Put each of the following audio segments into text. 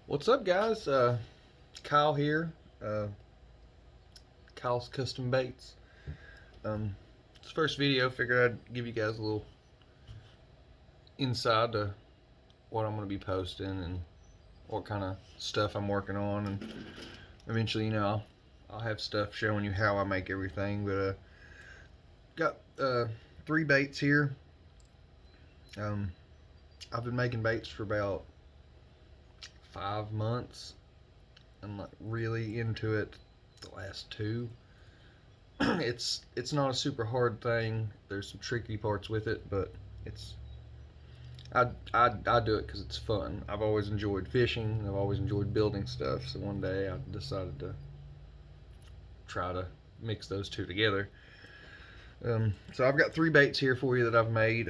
What's up, guys? Kyle here. Uh, Kyle's Custom Baits. This first video, figured I'd give you guys a little inside to what I'm going to be posting and what kind of stuff I'm working on. And eventually, I'll have stuff showing you how I make everything. But got three baits here. Um, I've been making baits for about 5 months. I'm like really into it the last two. It's not a super hard thing. There's some tricky parts with it, but it's I do it because it's fun. I've always enjoyed fishing. I've always enjoyed building stuff. So one day I decided to try to mix those two together. So I've got three baits here for you that I've made.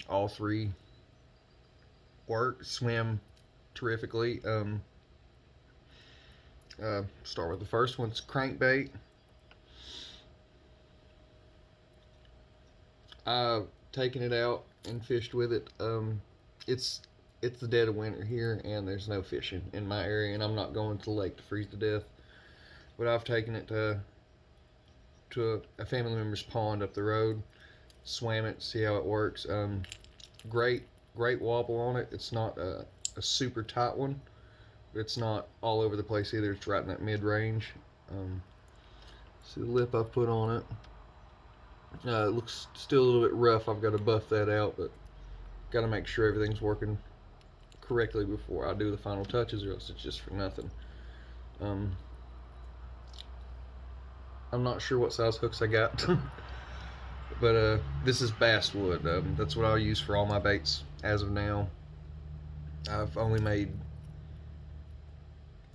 All three work, swim terrifically. Start with the first one. It's crankbait. I've taken it out and fished with it. It's it's the dead of winter here, and there's no fishing in my area, and I'm not going to the lake to freeze to death. But I've taken it to a family member's pond up the road, swam it, see how it works. Great wobble on it. It's not a super tight one, but it's not all over the place either. It's right in that mid range. See the lip I've put on it. It looks still a little bit rough. I've got to buff that out, but got to make sure everything's working correctly before I do the final touches, or else it's just for nothing. Um, I'm not sure what size hooks I got, but this is basswood. That's what I'll use for all my baits as of now. I've only made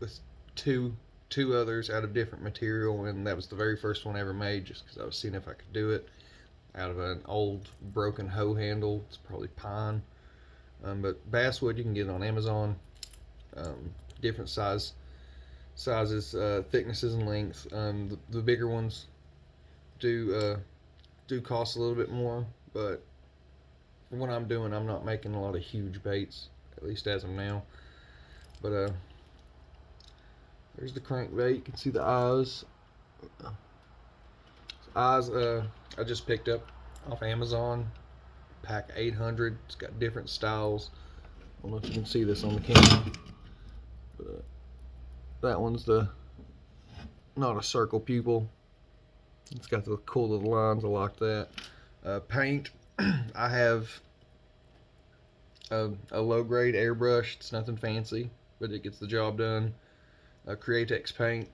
with two others out of different material, and that was the very first one I ever made, just because I was seeing if I could do it out of an old broken hoe handle. It's probably pine, but basswood you can get on Amazon. Different sizes, thicknesses, and lengths. The bigger ones do cost a little bit more, but for what I'm doing, I'm not making a lot of huge baits, at least as of now. But there's the crankbait. You can see the eyes. Eyes, I just picked up off Amazon. Pack 800. It's got different styles. I don't know if you can see this on the camera, but that one's the not a circle pupil. It's got the cool little lines. I like that. Paint. I have a low grade airbrush. It's nothing fancy, but it gets the job done. Createx paint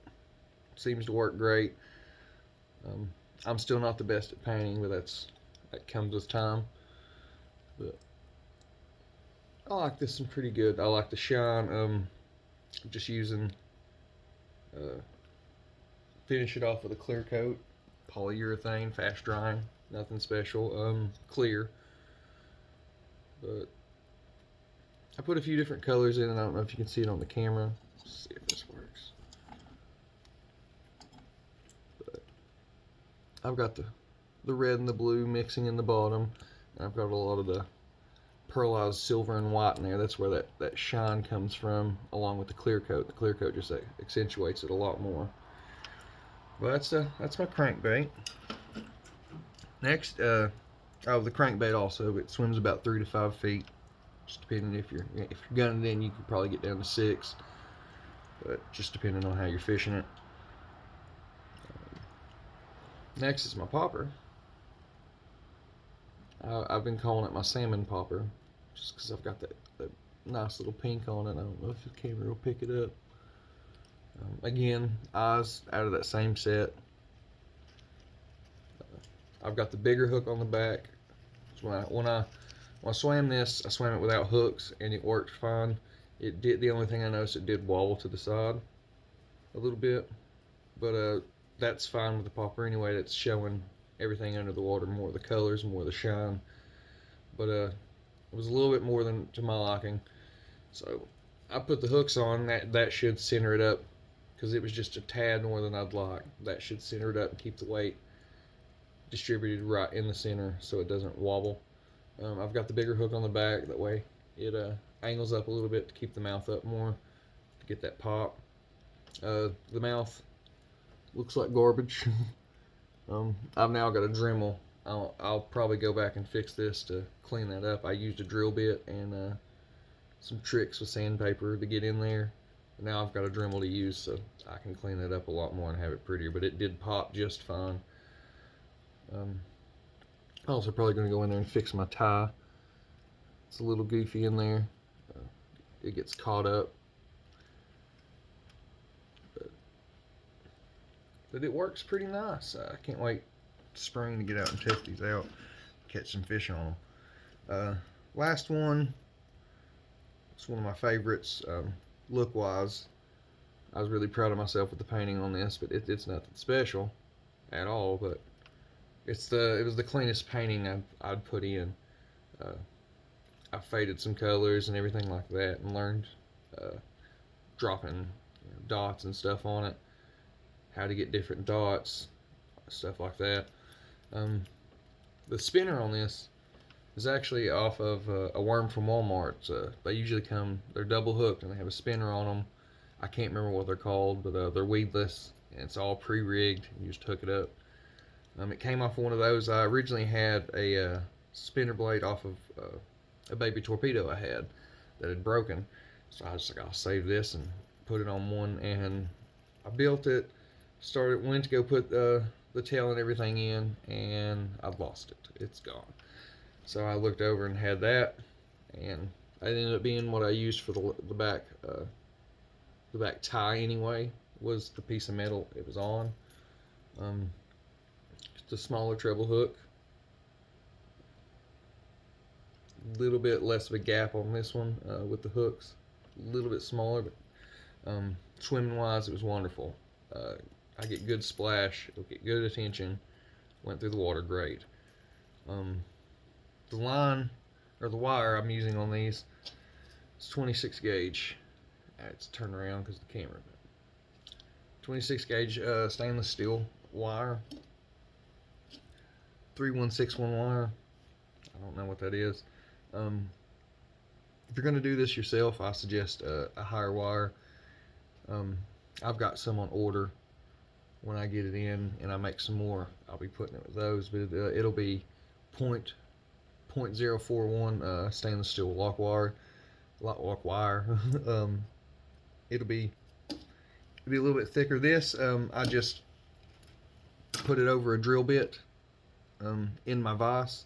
seems to work great. I'm still not the best at painting, but that comes with time. But I like this one pretty good. I like the shine. I'm just using finish it off with a clear coat, polyurethane, fast drying, nothing special. Clear, but I put a few different colors in, and I don't know if you can see it on the camera. Let's see if this works. But I've got the red and the blue mixing in the bottom, and I've got a lot of the pearlized silver and white in there. That's where that shine comes from, along with the clear coat. The clear coat just accentuates it a lot more. But that's my crankbait. Next, the crankbait also, it swims about 3 to 5 feet, just depending if you're gunning it in. You could probably get down to 6, but just depending on how you're fishing it. Next is my popper. I've been calling it my salmon popper, just because I've got that nice little pink on it. I don't know if the camera will pick it up. Again, eyes out of that same set. I've got the bigger hook on the back. So when I swam this, I swam it without hooks, and it worked fine. It did. The only thing I noticed, it did wobble to the side a little bit, but that's fine with the popper anyway. That's showing everything under the water, more of the colors, more of the shine. But it was a little bit more than to my liking. So I put the hooks on. That should center it up, because it was just a tad more than I'd like. That should center it up and keep the weight distributed right in the center so it doesn't wobble. I've got the bigger hook on the back. That way it angles up a little bit to keep the mouth up more, to get that pop. The mouth looks like garbage. I've now got a Dremel. I'll probably go back and fix this to clean that up. I used a drill bit and some tricks with sandpaper to get in there. Now I've got a Dremel to use, so I can clean it up a lot more and have it prettier, but it did pop just fine. I'm also probably going to go in there and fix my tie. It's a little goofy in there. It gets caught up. But it works pretty nice. I can't wait spring to get out and test these out, catch some fish on them. Last one, it's one of my favorites. Look wise, I was really proud of myself with the painting on this, but it's nothing special at all. But it was the cleanest painting I'd put in. I faded some colors and everything like that, and learned dropping dots and stuff on it, how to get different dots, stuff like that. The spinner on this is actually off of a worm from Walmart. They usually they're double hooked and they have a spinner on them. I can't remember what they're called, but they're weedless and it's all pre-rigged. You just hook it up. It came off of one of those. I originally had a spinner blade off of a baby torpedo I had that had broken. So I was like, I'll save this and put it on one, and I built it, went to go put the tail and everything in, and I've lost it. It's gone. So I looked over and had that, and it ended up being what I used for the back tie anyway, was the piece of metal it was on. Just a smaller treble hook. A little bit less of a gap on this one with the hooks. A little bit smaller, but swimming wise, it was wonderful. I get good splash, it'll get good attention, went through the water great. The line, or the wire I'm using on these, is 26 gauge. It's turned around because the camera. 26 gauge stainless steel wire. 3161 wire. I don't know what that is. If you're going to do this yourself, I suggest a higher wire. I've got some on order. When I get it in and I make some more, I'll be putting it with those, but it'll be 0.041 stainless steel lock wire. It'll be a little bit thicker. This I just put it over a drill bit in my vise.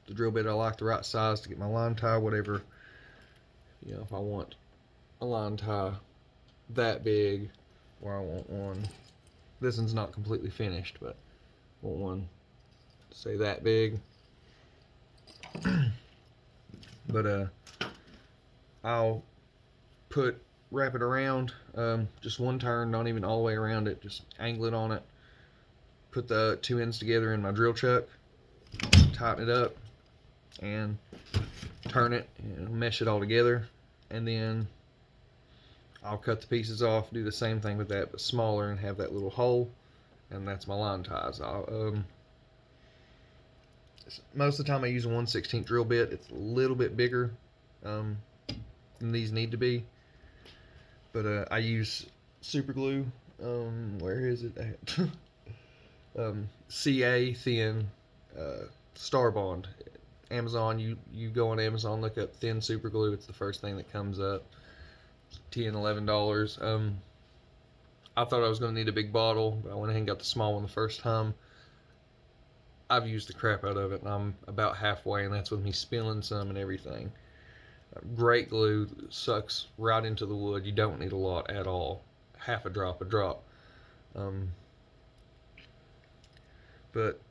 The drill bit I like the right size to get my line tie, whatever. If I want a line tie that big, or I want one. This one's not completely finished, but I want one, say, that big. But I'll wrap it around, just one turn, not even all the way around it, just angle it on it, put the two ends together in my drill chuck, tighten it up, and turn it and mesh it all together, and then I'll cut the pieces off, do the same thing with that, but smaller, and have that little hole, and that's my line ties. Most of the time I use a 1/16 drill bit. It's a little bit bigger than these need to be, but I use super glue. Where is it at? CA thin Star Bond. Amazon, you go on Amazon, look up thin super glue. It's the first thing that comes up. $10, $11. I thought I was going to need a big bottle, but I went ahead and got the small one the first time. I've used the crap out of it, and I'm about halfway, and that's with me spilling some and everything. Great glue, sucks right into the wood. You don't need a lot at all. Half a drop. But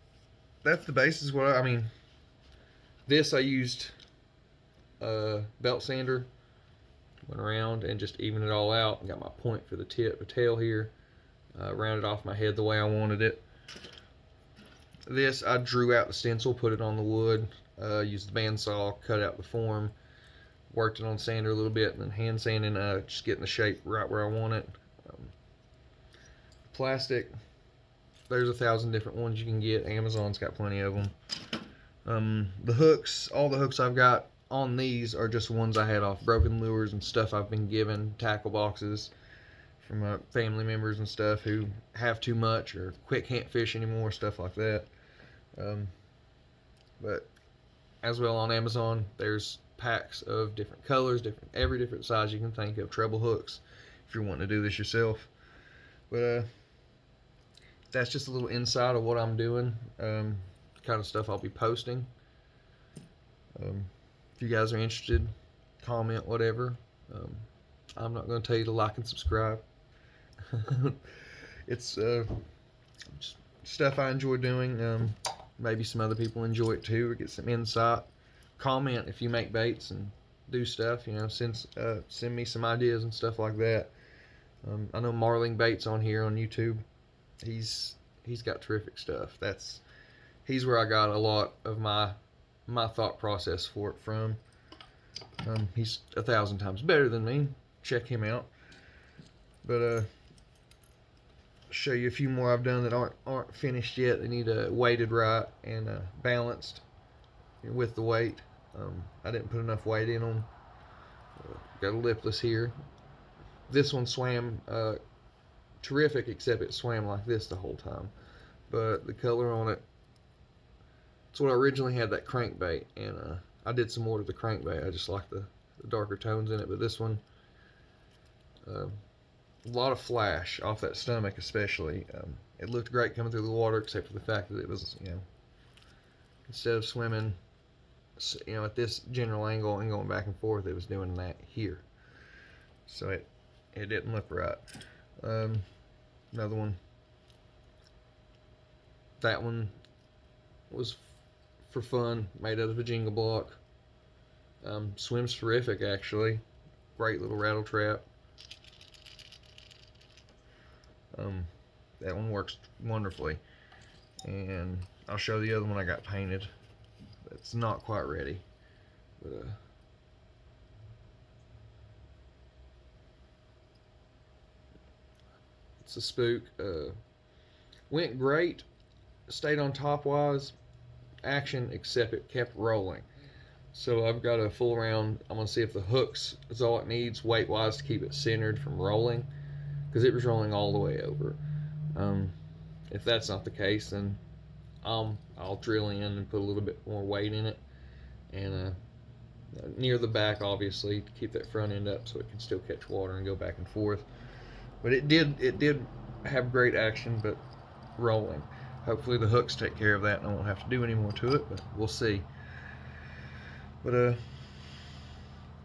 that's the basis. This I used belt sander. Went around and just evened it all out. Got my point for the tail here. Rounded off my head the way I wanted it. This, I drew out the stencil, put it on the wood, used the bandsaw, cut out the form, worked it on sander a little bit, and then hand sanding, just getting the shape right where I want it. Plastic, there's 1,000 different ones you can get. Amazon's got plenty of them. The hooks, all the hooks I've got on these are just ones I had off broken lures and stuff I've been given, tackle boxes from family members and stuff who have too much or can't fish anymore, stuff like that. But as well on Amazon, there's packs of different colors, every different size you can think of, treble hooks, if you're wanting to do this yourself. But that's just a little insight of what I'm doing, kind of stuff I'll be posting. If you guys are interested, comment, whatever. I'm not going to tell you to like and subscribe. It's just stuff I enjoy doing. Maybe some other people enjoy it too, or get some insight. Comment if you make baits and do stuff. Send me some ideas and stuff like that. I know Marling Baits on here on YouTube. He's got terrific stuff. He's where I got a lot of my thought process for it from. He's 1,000 times better than me. Check him out. But show you a few more I've done that aren't finished yet. They need weighted right and balanced with the weight. I didn't put enough weight in them. Got a lipless here. This one swam terrific, except it swam like this the whole time. But the color on it, it's what I originally had, that crankbait, and I did some more to the crankbait. I just like the darker tones in it. But this one, a lot of flash off that stomach especially. It looked great coming through the water, except for the fact that it was, instead of swimming, at this general angle and going back and forth, it was doing that here. So it didn't look right. Another one. That one was for fun, made out of a Jenga block. Swims terrific, actually. Great little rattle trap. That one works wonderfully. And I'll show the other one I got painted. It's not quite ready. But it's a spook. Went great. Stayed on top wise. Action, except it kept rolling. So I've got a full round. I'm going to see if the hooks is all it needs weight wise to keep it centered from rolling, because it was rolling all the way over. If that's not the case, then I'll drill in and put a little bit more weight in it, and near the back, obviously, to keep that front end up so it can still catch water and go back and forth. But it did have great action, but rolling. Hopefully the hooks take care of that and I won't have to do any more to it, but we'll see. But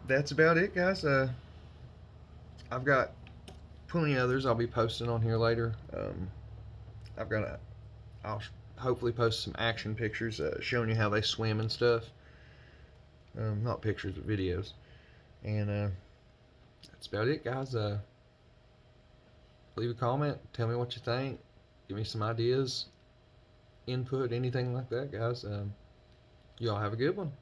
that's about it, guys. I've got plenty of others I'll be posting on here later. I'll hopefully post some action pictures showing you how they swim and stuff. Not pictures, but videos. And that's about it, guys. Leave a comment, tell me what you think, give me some ideas, input, anything like that, guys. Y'all have a good one.